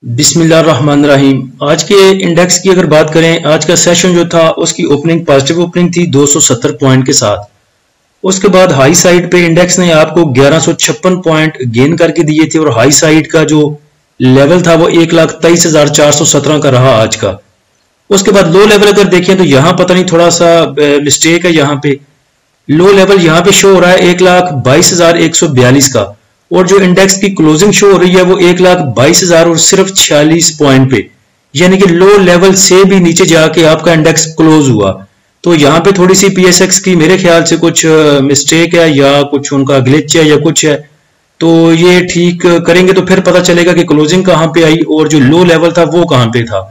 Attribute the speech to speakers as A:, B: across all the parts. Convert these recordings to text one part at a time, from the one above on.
A: बिस्मिल्लाहिर्रहमानिर्रहीम। आज के इंडेक्स की अगर बात करें, आज का सेशन जो था उसकी ओपनिंग पॉजिटिव ओपनिंग थी 270 पॉइंट के साथ। उसके बाद हाई साइड पे इंडेक्स ने आपको 1156 पॉइंट गेन करके दिए थे और हाई साइड का जो लेवल था वो 1,23,417 का रहा आज का। उसके बाद लो लेवल अगर देखें तो यहाँ पता नहीं थोड़ा सा मिस्टेक है, यहाँ पे लो लेवल यहाँ पे शो हो रहा है 1,22,142 का, और जो इंडेक्स की क्लोजिंग शो हो रही है वो 1,22,000 और सिर्फ 46 पॉइंट पे, यानी कि लो लेवल से भी नीचे जाके आपका इंडेक्स क्लोज हुआ। तो यहाँ पे थोड़ी सी पीएसएक्स की मेरे ख्याल से कुछ मिस्टेक है या कुछ उनका ग्लिच है या कुछ है, तो ये ठीक करेंगे तो फिर पता चलेगा कि क्लोजिंग कहाँ पे आई और जो लो लेवल था वो कहाँ पे था।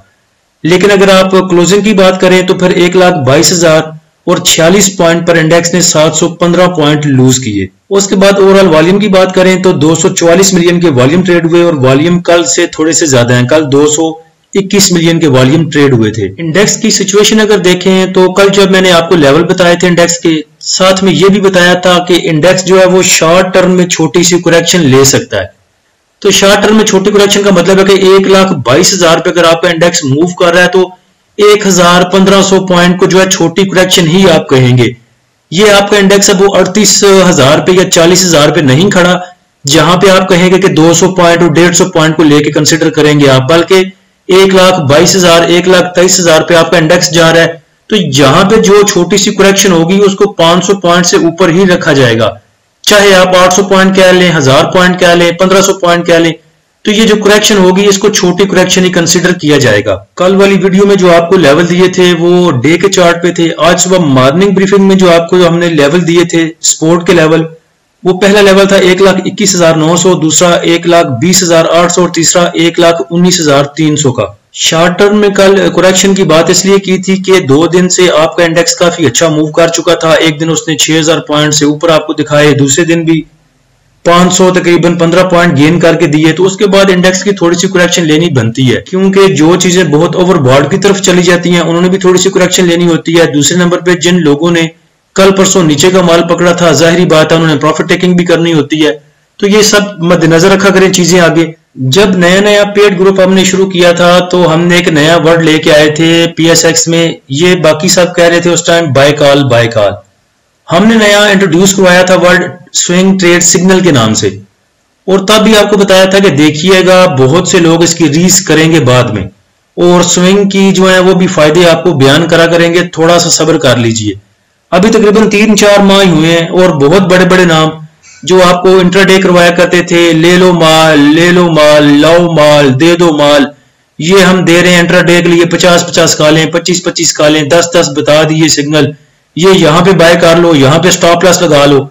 A: लेकिन अगर आप क्लोजिंग की बात करें तो फिर 1,22,000 और 46 पॉइंट पर इंडेक्स ने 715 पॉइंट लूज किए। उसके बाद ओवरऑल वॉल्यूम की बात करें तो 244 मिलियन के वॉल्यूम ट्रेड हुए और वॉल्यूम कल से थोड़े से ज्यादा हैं, कल 221 मिलियन के वॉल्यूम ट्रेड हुए थे। इंडेक्स की सिचुएशन अगर देखें तो कल जब मैंने आपको लेवल बताए थे इंडेक्स के, साथ में ये भी बताया था कि इंडेक्स जो है वो शॉर्ट टर्म में छोटी सी करेक्शन ले सकता है। तो शॉर्ट टर्म में छोटी करेक्शन का मतलब है कि 1,22,000 पे अगर आपका इंडेक्स मूव कर रहा है तो 1,1500 पॉइंट को जो है छोटी करेक्शन ही आप कहेंगे। ये आपका इंडेक्स अब वो 38,000 पे या 40,000 पे नहीं खड़ा जहां पे आप कहेंगे कि 200 पॉइंट और 150 पॉइंट को लेके कंसिडर करेंगे आप, बल्कि 1,22,000 1,23,000 पे आपका इंडेक्स जा रहा है। तो यहां पे जो छोटी सी करेक्शन होगी उसको 500 पॉइंट से ऊपर ही रखा जाएगा, चाहे आप 800 पॉइंट कह लें, 1000 पॉइंट कह लें, 1500 पॉइंट कह लें, तो ये जो करेक्शन होगी इसको छोटी करेक्शन ही कंसिडर किया जाएगा। कल वाली वीडियो में जो आपको लेवल दिए थे वो डे के चार्ट पे थे। आज सुबह मॉर्निंग ब्रीफिंग में जो आपको हमने लेवल दिए थे सपोर्ट के लेवल, वो पहला लेवल था 1,21,900, दूसरा 1,20,800 और तीसरा 1,19,300 का। शॉर्ट टर्म में कल करेक्शन की बात इसलिए की थी कि 2 दिन से आपका इंडेक्स काफी अच्छा मूव कर चुका था। एक दिन उसने 6,000 पॉइंट से ऊपर आपको दिखाए, दूसरे दिन भी 500 तकरीबन 15 पॉइंट गेन करके दिए। तो उसके बाद इंडेक्स की थोड़ी सी करेक्शन लेनी बनती है, क्योंकि जो चीजें बहुत ओवरबॉट की तरफ चली जाती हैं उन्होंने भी थोड़ी सी करेक्शन लेनी होती है। दूसरे नंबर पे जिन लोगों ने कल परसों नीचे का माल पकड़ा था, जाहिर बात है उन्होंने प्रॉफिट टेकिंग भी करनी होती है। तो ये सब मद्देनजर रखा करें चीजें आगे। जब नया नया पेड ग्रुप हमने शुरू किया था तो हमने एक नया वर्ड लेके आए थे पीएसएक्स में, ये बाकी सब कह रहे थे उस time by call by call. हमने नया इंट्रोड्यूस करवाया था वर्ड स्विंग ट्रेड सिग्नल के नाम से, और तब भी आपको बताया था कि देखिएगा बहुत से लोग इसकी रीस करेंगे बाद में, और स्विंग की जो है वो भी फायदे आपको बयान करा करेंगे, थोड़ा सा सब्र कर लीजिए। अभी तकरीबन 3-4 माह हुए हैं और बहुत बड़े बड़े नाम जो आपको इंट्राडे करवाया करते थे, ले लो माल, लाओ माल, दे दो माल, ये हम दे रहे हैं इंट्राडे के लिए 50-50 कॉलें, 25-25 कॉलें, 10-10 बता दिए सिग्नल, ये यहाँ पे बाय कर लो, यहाँ पे स्टॉप लॉस लगा लो।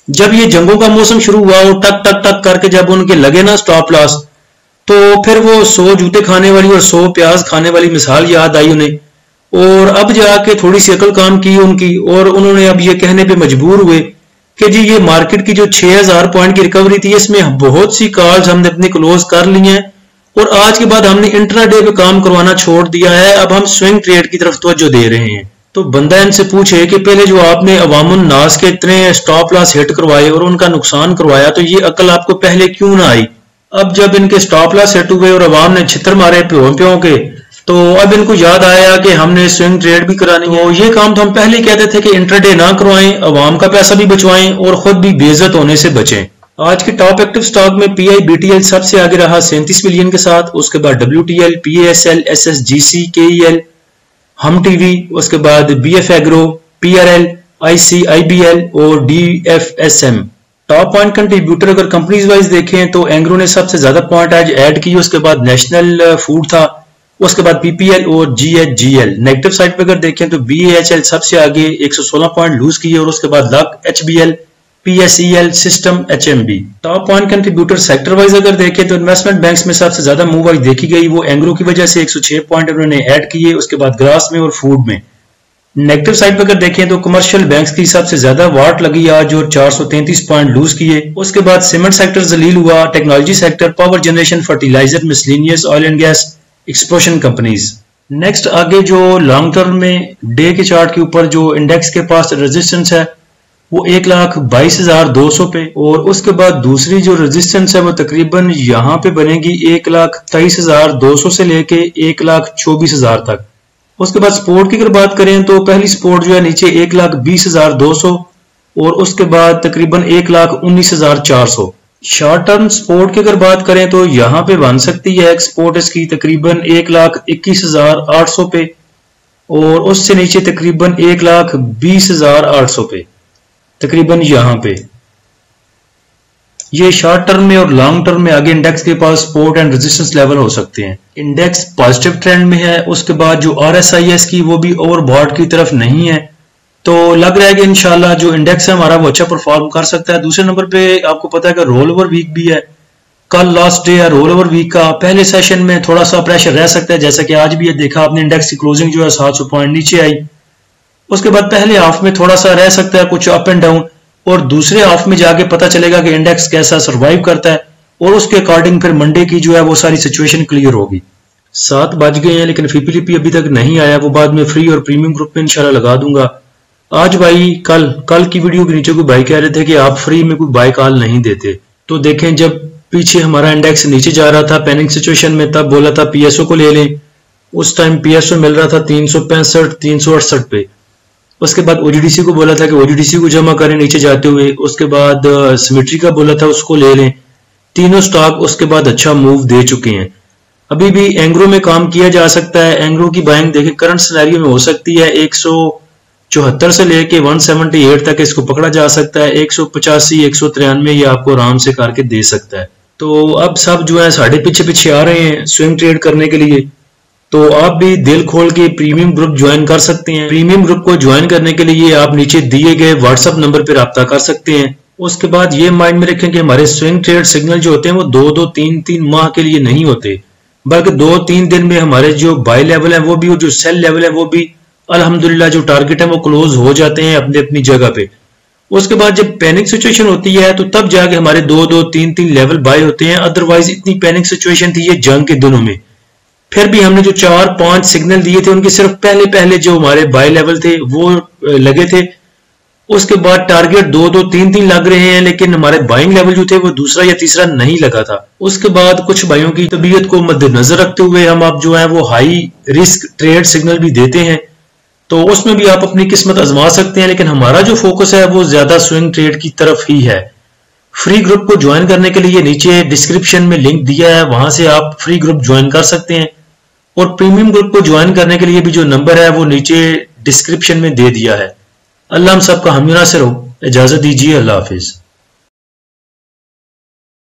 A: जब ये जंगों का मौसम शुरू हुआ और टक टक टक करके जब उनके लगे ना स्टॉप लॉस, तो फिर वो 100 जूते खाने वाली और 100 प्याज खाने वाली मिसाल याद आई उन्हें, और अब जाके थोड़ी सी अकल काम की उनकी, और उन्होंने अब ये कहने पे मजबूर हुए कि जी ये मार्केट की जो 6,000 पॉइंट की रिकवरी थी इसमें बहुत सी कॉल्स हमने अपनी क्लोज कर ली हैं, और आज के बाद हमने इंट्राडे पे काम करवाना छोड़ दिया है, अब हम स्विंग ट्रेड की तरफ तवज्जो दे रहे हैं। तो बंदा इनसे पूछे कि पहले जो आपने अवामुन नास के इतने स्टॉप लॉस हिट करवाए और उनका नुकसान करवाया, तो ये अकल आपको पहले क्यों ना आई? अब जब इनके स्टॉप लॉस हिट हुए और अवाम ने छितर मारे प्यों के, तो अब इनको याद आया कि हमने स्विंग ट्रेड भी करानी है। ये काम तो हम पहले ही कहते थे कि इंट्राडे ना करवाएं, अवाम का पैसा भी बचवाएं और खुद भी बेइज्जत होने से बचें। आज के टॉप एक्टिव स्टॉक में PIBTL सबसे आगे रहा 37 मिलियन के साथ, उसके बाद WTL, PASL, SSGC, KEL, हम टीवी, उसके बाद BF agro, PRL, IC, IBL और DFSM। टॉप पॉइंट कंट्रीब्यूटर अगर कंपनीज वाइज देखें तो एंग्रो ने सबसे ज्यादा पॉइंट आज ऐड की, उसके बाद नेशनल फूड था, उसके बाद PPL और GHGL। नेगेटिव साइड पे अगर देखें तो BAHL सबसे आगे 116 पॉइंट लूज किए, और उसके बाद luck, HBL, PSEL, system, HMB। Top point contributor sector wise अगर देखें तो इन्वेस्टमेंट बैंक्स में सबसे ज्यादा मूव आज देखी गई वो एंग्रो की वजह से 106 पॉइंट उन्होंने ऐड किए, उसके बाद ग्रास में और फूड में। नेगेटिव साइड पर अगर देखें तो कमर्शियल बैंक्स की सबसे ज्यादा वाट लगी आज और 433 पॉइंट लूज किए, उसके बाद सीमेंट सेक्टर जलील हुआ, technology sector, power generation, fertiliser, miscellaneous, oil and gas, explosion companies. Next आगे जो लॉन्ग टर्म में डे के चार्ट के ऊपर जो इंडेक्स के पास रेजिस्टेंस है वो 1,22,200 पे, और उसके बाद दूसरी जो रेजिस्टेंस है वो तकरीबन यहाँ पे बनेगी 1,23,200 से लेके 1,24,000 तक। उसके बाद सपोर्ट की अगर बात करें तो पहली सपोर्ट जो है नीचे 1,20,200 और उसके बाद तकरीबन 1,19,400। शॉर्ट टर्म सपोर्ट की अगर बात करें तो यहाँ पे बन सकती है एक सपोर्ट इसकी तकरीबन 1,21,800 पे, और उससे नीचे तकरीबन 1,20,800 पे, तकरीबन यहाँ पे। ये शॉर्ट टर्म में और लॉन्ग टर्म में आगे इंडेक्स के पास सपोर्ट एंड रेजिस्टेंस लेवल हो सकते हैं। इंडेक्स पॉजिटिव ट्रेंड में है। उसके बाद जो RSI की वो भी ओवरबॉट की तरफ नहीं है, तो लग रहा है कि इंशाल्लाह जो इंडेक्स है हमारा वो अच्छा परफॉर्म कर सकता है। दूसरे नंबर पे आपको पता है कि रोल ओवर वीक भी है, कल लास्ट डे है रोल ओवर वीक का। पहले सेशन में थोड़ा सा प्रेशर रह सकता है, जैसा कि आज भी है, देखा आपने इंडेक्स की क्लोजिंग जो है 700 पॉइंट नीचे आई। उसके बाद पहले हाफ में थोड़ा सा रह सकता है कुछ अप एंड डाउन, और दूसरे हाफ में जाके पता चलेगा कि इंडेक्स कैसा सर्वाइव करता है, और उसके अकॉर्डिंग फिर मंडे की जो है वो सारी सिचुएशन क्लियर होगी। 7 बज गए हैं लेकिन FIPLIP अभी तक नहीं आया, वो बाद में फ्री और प्रीमियम ग्रुप में इंशाल्लाह लगा दूंगा। आज भाई कल की वीडियो के नीचे कोई भाई कह रहे थे कि आप फ्री में कोई बाय कॉल नहीं देते, तो देखें जब पीछे हमारा इंडेक्स नीचे जा रहा था पैनिक सिचुएशन में, तब बोला था PSO को ले लें। उस टाइम PSO मिल रहा था 365 368 पे। उसके बाद OGDC को बोला था कि OGDC को जमा करें नीचे जाते हुए। उसके बाद सिमेट्री का बोला था उसको ले लें। तीनों स्टॉक उसके बाद अच्छा मूव दे चुके हैं। अभी भी एंग्रो में काम किया जा सकता है। एंग्रो की बाइंग देखें करंट सिनेरियो में हो सकती है 174 से लेके 178 तक इसको पकड़ा जा सकता है। 185 193 ये आपको आराम से करके दे सकता है। तो अब सब जो है साढ़े पीछे आ रहे हैं स्विंग ट्रेड करने के लिए, तो आप भी दिल खोल के प्रीमियम ग्रुप ज्वाइन कर सकते हैं। प्रीमियम ग्रुप को ज्वाइन करने के लिए आप नीचे दिए गए व्हाट्सएप नंबर पर राब्ता कर सकते हैं। उसके बाद ये माइंड में रखें कि हमारे स्विंग ट्रेड सिग्नल जो होते हैं वो 2-2 3-3 माह के लिए नहीं होते, बल्कि 2-3 दिन में हमारे जो बाय लेवल है वो भी और जो सेल लेवल है वो भी अल्हम्दुलिल्लाह जो टारगेट है वो क्लोज हो जाते हैं अपनी अपनी जगह पे। उसके बाद जब पैनिक सिचुएशन होती है तो तब जाके हमारे 2-2 3-3 लेवल बाय होते हैं। अदरवाइज इतनी पैनिक सिचुएशन थी ये जंग के दिनों में, फिर भी हमने जो 4-5 सिग्नल दिए थे उनके सिर्फ पहले जो हमारे बाय लेवल थे वो लगे थे। उसके बाद टारगेट 2-2 3-3 लग रहे हैं, लेकिन हमारे बाइंग लेवल जो थे वो दूसरा या तीसरा नहीं लगा था। उसके बाद कुछ भाइयों की तबीयत को मद्देनजर रखते हुए हम अब जो है वो हाई रिस्क ट्रेड सिग्नल भी देते हैं, तो उसमें भी आप अपनी किस्मत आजमा सकते हैं। लेकिन हमारा जो फोकस है वो ज्यादा स्विंग ट्रेड की तरफ ही है। फ्री ग्रुप को ज्वाइन करने के लिए नीचे डिस्क्रिप्शन में लिंक दिया है, वहां से आप फ्री ग्रुप ज्वाइन कर सकते हैं। और प्रीमियम ग्रुप को ज्वाइन करने के लिए भी जो नंबर है वो नीचे डिस्क्रिप्शन में दे दिया है। अल्लाह हम सबका हामी नासिर हो। इजाजत दीजिए, अल्लाह हाफिज।